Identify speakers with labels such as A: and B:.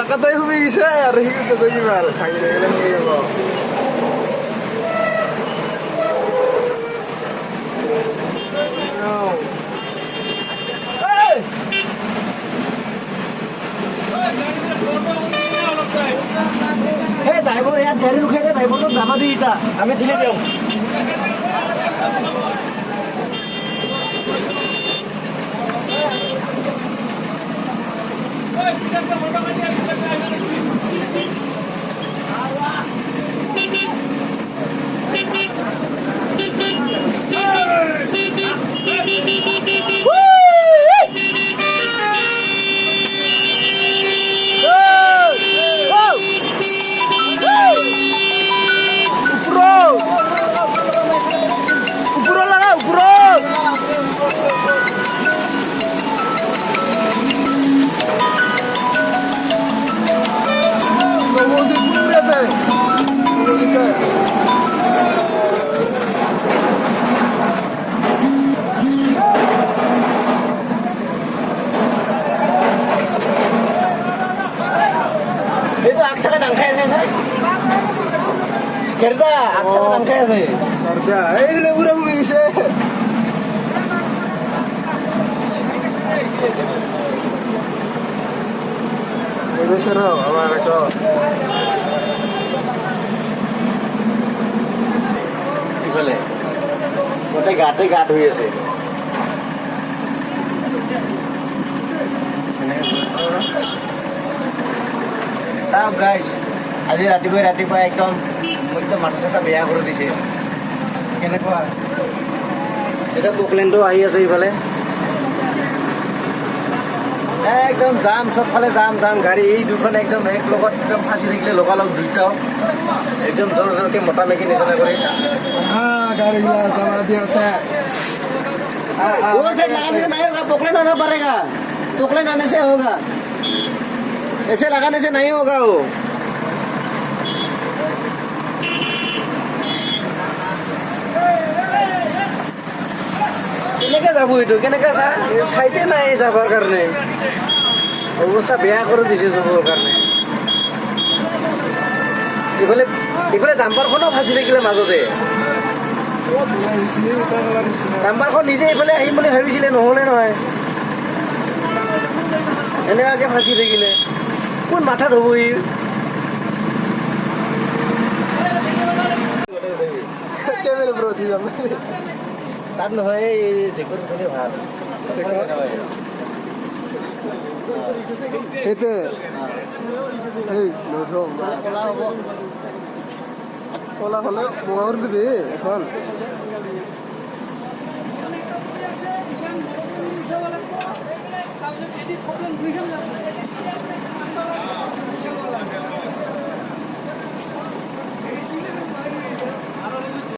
A: katay humisa ya rehi ko to gimal khangi re gele niye go
B: Hey, driver यार गाड़ी रुके दे driver को जाना दी था हमें ठेले दो Kerja, aksa kan angka sih.
A: kerja le pura humisa Ini seru, apa ko?
B: Boleh. Kote gate हुई আছে. Sab guys, আজি ৰাতিপুৱা একদম মাথা চাথা বেয়া কৰি দিছে কেনেকুৱা এটা পোকলেণ্ডো আহি আছে ইফালে একদম জাম সবফালে জাম গাড়ী এই দুখন একদম এক লগত একদম ফাঁচি থাকিলে লগালগ দুইটাও একদম জোৰকে মোটা মেকি নিচিনা কৰি
A: गाड़ी ला जमा दिया से
B: वो से लगाने से नहीं होगा पोकलेंड आना पड़ेगा पोकलेंड आने से होगा ऐसे लगाने से नहीं होगा वो কেনেকে যাব এইটো কেনেকে চাইতে নাই যাবৰ কাৰণে অৱস্থা বেয়া কৰি দিছে চবৰ কাৰণে ইফালে ডাম্পাৰখনো ফাঁচি থাকিলে মাজতে ডাম্পাৰখন নিজে এইফালে আহিম বুলি ভাবিছিলে নহ'লে নহয় এনেকুৱাকে ফাঁচি থাকিলে কোন মাথাত হ'ব ই
A: কেমেৰা ব্ৰো থি যাম
B: তাত নহয় এই জেকত খালি ভাল
A: এতে এই নথো
B: কলা হ'ব
A: কলা হলে মোহর দিবি এখন